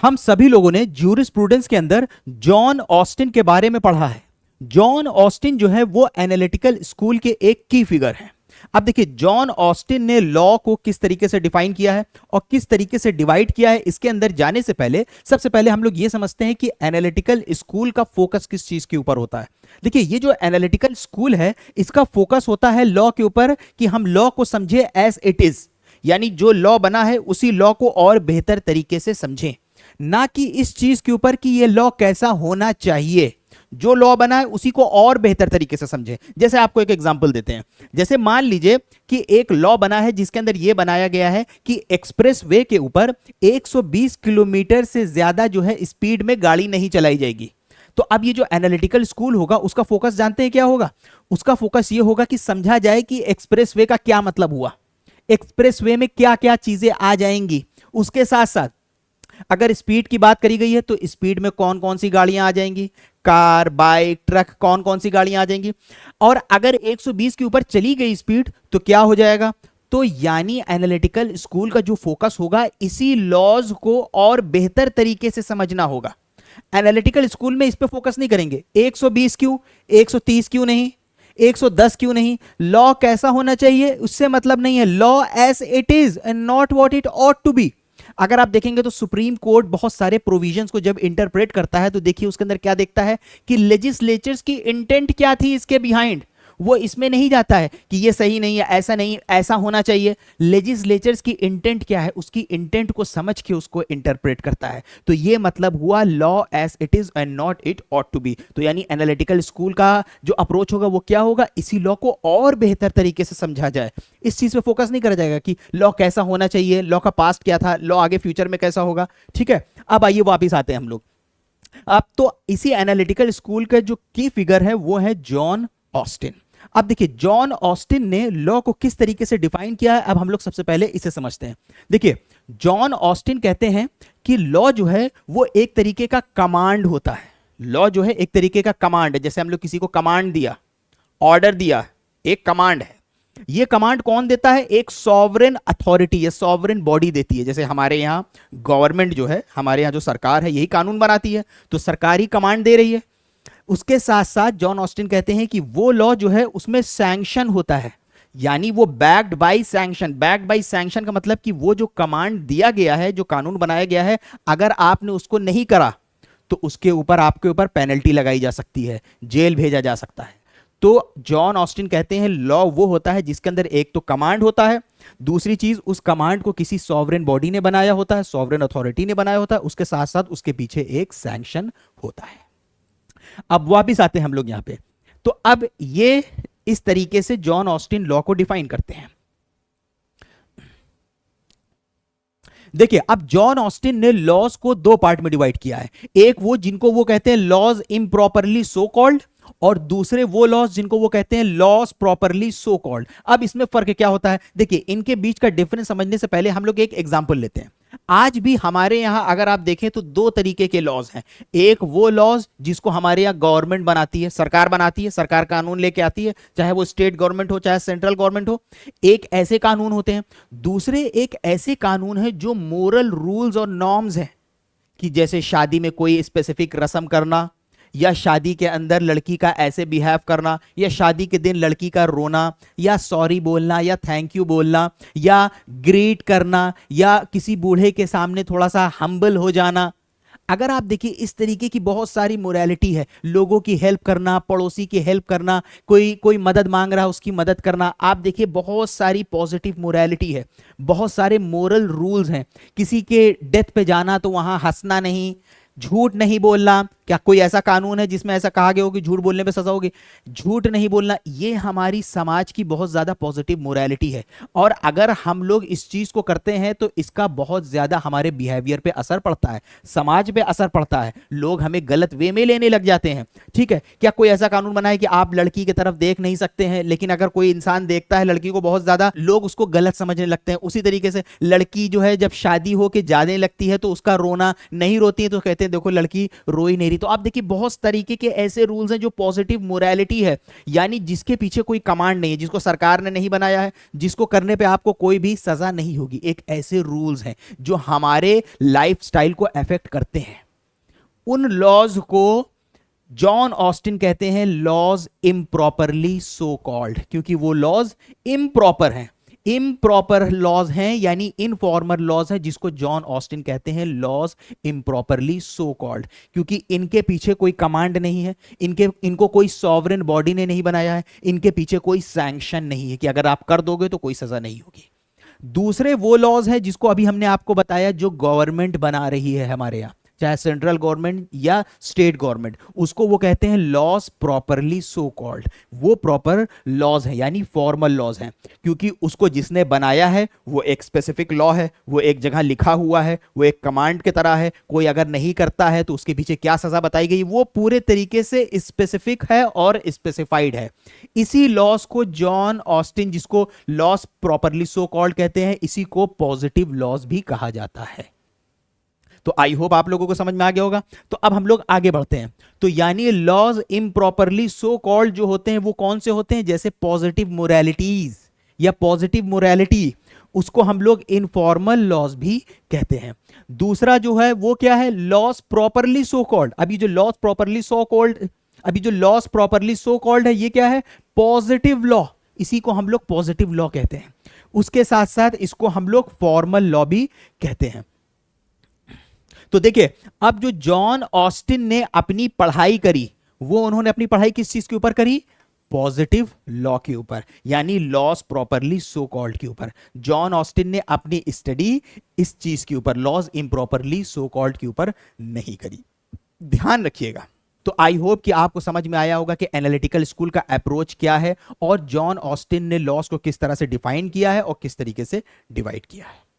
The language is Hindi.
हम सभी लोगों ने ज्यूरिस्प्रूडेंस के अंदर जॉन ऑस्टिन के बारे में पढ़ा है। जॉन ऑस्टिन जो है वो एनालिटिकल स्कूल के एक की फिगर है। अब देखिए जॉन ऑस्टिन ने लॉ को किस तरीके से डिफाइन किया है और किस तरीके से डिवाइड किया है, इसके अंदर जाने से पहले सबसे पहले हम लोग ये समझते हैं कि एनालिटिकल स्कूल का फोकस किस चीज के ऊपर होता है। देखिए ये जो एनालिटिकल स्कूल है इसका फोकस होता है लॉ के ऊपर, कि हम लॉ को समझे एज इट इज, यानी जो लॉ बना है उसी लॉ को और बेहतर तरीके से समझें, ना कि इस चीज के ऊपर कि ये लॉ कैसा होना चाहिए। जो लॉ बना है उसी को और बेहतर तरीके से समझें। जैसे आपको एक एग्जांपल देते हैं, जैसे मान लीजिए कि एक लॉ बना है जिसके अंदर यह बनाया गया है कि एक्सप्रेस वे के ऊपर 120 किलोमीटर से ज्यादा जो है स्पीड में गाड़ी नहीं चलाई जाएगी। तो अब ये जो एनालिटिकल स्कूल होगा उसका फोकस जानते हैं क्या होगा? उसका फोकस ये होगा कि समझा जाए कि एक्सप्रेस वे का क्या मतलब हुआ, एक्सप्रेस वे में क्या क्या चीजें आ जाएंगी। उसके साथ साथ अगर स्पीड की बात करी गई है तो स्पीड में कौन कौन सी गाड़ियां आ जाएंगी, कार, बाइक, ट्रक, कौन कौन सी गाड़ियां आ जाएंगी। और अगर 120 के ऊपर चली गई स्पीड तो क्या हो जाएगा। तो यानी एनालिटिकल स्कूल का जो फोकस होगा इसी लॉज को और बेहतर तरीके से समझना होगा। एनालिटिकल स्कूल में इस पे फोकस नहीं करेंगे 120 क्यों, 130 क्यों नहीं, 110 क्यों नहीं। लॉ कैसा होना चाहिए उससे मतलब नहीं है, law as it is and not what it ought to be. अगर आप देखेंगे तो सुप्रीम कोर्ट बहुत सारे प्रोविजंस को जब इंटरप्रेट करता है तो देखिए उसके अंदर क्या देखता है कि लेजिस्लेचर्स की इंटेंट क्या थी इसके बिहाइंड। वो इसमें नहीं जाता है कि ये सही नहीं है, ऐसा नहीं, ऐसा होना चाहिए। लेजिस्लेचर्स की इंटेंट क्या है, उसकी इंटेंट को समझ के उसको इंटरप्रेट करता है। तो ये मतलब हुआ law as it is and not it ought to be. तो यानी एनालिटिकल स्कूल का जो अप्रोच होगा वो क्या होगा, इसी लॉ को और बेहतर तरीके से समझा जाए। इस चीज पे फोकस नहीं करा जाएगा कि लॉ कैसा होना चाहिए, लॉ का पास्ट क्या था, लॉ आगे फ्यूचर में कैसा होगा। ठीक है, अब आइए वापिस आते हैं हम लोग। अब तो इसी एनालिटिकल स्कूल का जो की फिगर है वो है जॉन ऑस्टिन। अब देखिए जॉन ऑस्टिन ने लॉ को किस तरीके से डिफाइन किया है, अब हम लोग सबसे पहले इसे समझते हैं। देखिए जॉन ऑस्टिन कहते हैं कि लॉ जो है वो एक तरीके का कमांड होता है। लॉ जो है एक तरीके का कमांड है, जैसे हम लोग किसी को कमांड दिया, ऑर्डर दिया, एक कमांड है। ये कमांड कौन देता है? एक सॉवरेन अथॉरिटी या सॉवरेन बॉडी देती है। जैसे हमारे यहाँ गवर्नमेंट जो है, हमारे यहाँ जो सरकार है यही कानून बनाती है, तो सरकार ही कमांड दे रही है। उसके साथ साथ जॉन ऑस्टिन कहते हैं कि वो लॉ जो है उसमें सैंक्शन होता है, यानी वो backed by sanction. Backed by sanction का मतलब कि वो जो कमांड दिया गया है, जो कानून बनाया गया है, अगर आपने उसको नहीं करा तो उसके ऊपर आपके ऊपर पेनल्टी लगाई जा सकती है, जेल भेजा जा सकता है। तो जॉन ऑस्टिन कहते हैं लॉ वो होता है जिसके अंदर एक तो कमांड होता है, दूसरी चीज उस कमांड को किसी सॉवरेन बॉडी ने बनाया होता है, सॉवरेन अथॉरिटी ने बनाया होता है, उसके साथ साथ उसके पीछे एक सैंक्शन होता है। अब वापिस आते हैं हम लोग यहां पे। तो अब ये इस तरीके से जॉन ऑस्टिन लॉ को डिफाइन करते हैं। देखिए अब जॉन ऑस्टिन ने लॉज को दो पार्ट में डिवाइड किया है। एक वो जिनको वो कहते हैं लॉज इम्प्रॉपरली सो कॉल्ड, और दूसरे वो लॉज जिनको वो कहते हैं लॉज प्रॉपरली सो कॉल्ड। अब इसमें फर्क क्या होता है, देखिए इनके बीच का डिफरेंस समझने से पहले हम लोग एक एग्जांपल लेते हैं। आज भी हमारे यहां अगर आप देखें तो दो तरीके के लॉज हैं। एक वो लॉज जिसको हमारे यहां गवर्नमेंट बनाती है, सरकार बनाती है, सरकार कानून लेके आती है, चाहे वो स्टेट गवर्नमेंट हो चाहे सेंट्रल गवर्नमेंट हो, एक ऐसे कानून होते हैं। दूसरे एक ऐसे कानून है जो मोरल रूल्स और नॉर्म्स हैं, कि जैसे शादी में कोई स्पेसिफिक रस्म करना, या शादी के अंदर लड़की का ऐसे बिहेव करना, या शादी के दिन लड़की का रोना, या सॉरी बोलना, या थैंक यू बोलना, या ग्रीट करना, या किसी बूढ़े के सामने थोड़ा सा हम्बल हो जाना। अगर आप देखिए इस तरीके की बहुत सारी मोरालिटी है, लोगों की हेल्प करना, पड़ोसी की हेल्प करना, कोई मदद मांग रहा है उसकी मदद करना। आप देखिए बहुत सारी पॉजिटिव मोरालिटी है, बहुत सारे मोरल रूल्स हैं। किसी के डेथ पे जाना तो वहां हंसना नहीं, झूठ नहीं बोलना। क्या कोई ऐसा कानून है जिसमें ऐसा कहा गया हो कि झूठ बोलने पे सजा होगी? झूठ नहीं बोलना, ये हमारी समाज की बहुत ज्यादा पॉजिटिव मोरालिटी है। और अगर हम लोग इस चीज को करते हैं तो इसका बहुत ज्यादा हमारे बिहेवियर पे असर पड़ता है, समाज पे असर पड़ता है, लोग हमें गलत वे में लेने लग जाते हैं। ठीक है, क्या कोई ऐसा कानून बना है कि आप लड़की की तरफ देख नहीं सकते हैं, लेकिन अगर कोई इंसान देखता है लड़की को बहुत ज्यादा, लोग उसको गलत समझने लगते हैं। उसी तरीके से लड़की जो है जब शादी हो के जाने लगती है तो उसका रोना नहीं रोती है तो कहते हैं देखो लड़की रो ही नहीं मेरी। तो आप देखिए बहुत तरीके के ऐसे रूल्स हैं जो पॉजिटिव मोरालिटी है, यानी जिसके पीछे कोई कमांड नहीं है, जिसको सरकार ने नहीं बनाया है, जिसको करने पे आपको कोई भी सजा नहीं होगी। एक ऐसे रूल्स हैं जो हमारे लाइफस्टाइल को अफेक्ट करते हैं। उन लॉज को जॉन ऑस्टिन कहते हैं लॉज इम्प्रॉपरली सो कॉल्ड, क्योंकि वो लॉज इम्प्रॉपर हैं, इम्प्रॉपर लॉज हैं, यानी इनफॉर्मल लॉज है, जिसको जॉन ऑस्टिन कहते हैं लॉज इम्प्रॉपरली सो कॉल्ड, क्योंकि इनके पीछे कोई कमांड नहीं है, इनको कोई सॉवरेन बॉडी ने नहीं बनाया है, इनके पीछे कोई सैंक्शन नहीं है कि अगर आप कर दोगे तो कोई सजा नहीं होगी। दूसरे वो लॉज है जिसको अभी हमने आपको बताया, जो गवर्नमेंट बना रही है हमारे यहाँ, चाहे सेंट्रल गवर्नमेंट या स्टेट गवर्नमेंट, उसको वो कहते हैं लॉज प्रॉपरली सो कॉल्ड। वो प्रॉपर लॉज है, यानी फॉर्मल लॉज हैं, क्योंकि उसको जिसने बनाया है वो एक स्पेसिफिक लॉ है, वो एक जगह लिखा हुआ है, वो एक कमांड की तरह है, कोई अगर नहीं करता है तो उसके पीछे क्या सजा बताई गई, वो पूरे तरीके से स्पेसिफिक है और स्पेसिफाइड है। इसी लॉज को जॉन ऑस्टिन, जिसको लॉज प्रॉपरली सो कॉल्ड कहते हैं, इसी को पॉजिटिव लॉज भी कहा जाता है। तो आई होप आप लोगों को समझ में आ गया होगा। तो अब हम लोग आगे बढ़ते हैं। तो यानी लॉज इम्प्रॉपरली सो कॉल्ड जो होते हैं वो कौन से होते हैं, जैसे पॉजिटिव मोरालिटीज या पॉजिटिव मोरालिटी, उसको हम लोग इनफॉर्मल लॉज भी कहते हैं। दूसरा जो है वो क्या है, लॉज प्रॉपरली सो कॉल्ड। अभी जो लॉज प्रॉपरली सो कॉल्ड है ये क्या है, पॉजिटिव लॉ, इसी को हम लोग पॉजिटिव लॉ कहते हैं। उसके साथ साथ इसको हम लोग फॉर्मल लॉ भी कहते हैं। तो देखिए अब जो जॉन ऑस्टिन ने अपनी पढ़ाई करी, वो उन्होंने अपनी पढ़ाई किस चीज के ऊपर करी, पॉजिटिव लॉ के ऊपर, यानी लॉज प्रॉपरली सो कॉल्ड के ऊपर। जॉन ऑस्टिन ने अपनी स्टडी इस चीज के ऊपर, लॉज इम्प्रॉपरली सो कॉल्ड के ऊपर नहीं करी। ध्यान रखिएगा। तो आई होप कि आपको समझ में आया होगा कि एनालिटिकल स्कूल का अप्रोच क्या है और जॉन ऑस्टिन ने लॉज को किस तरह से डिफाइन किया है और किस तरीके से डिवाइड किया है।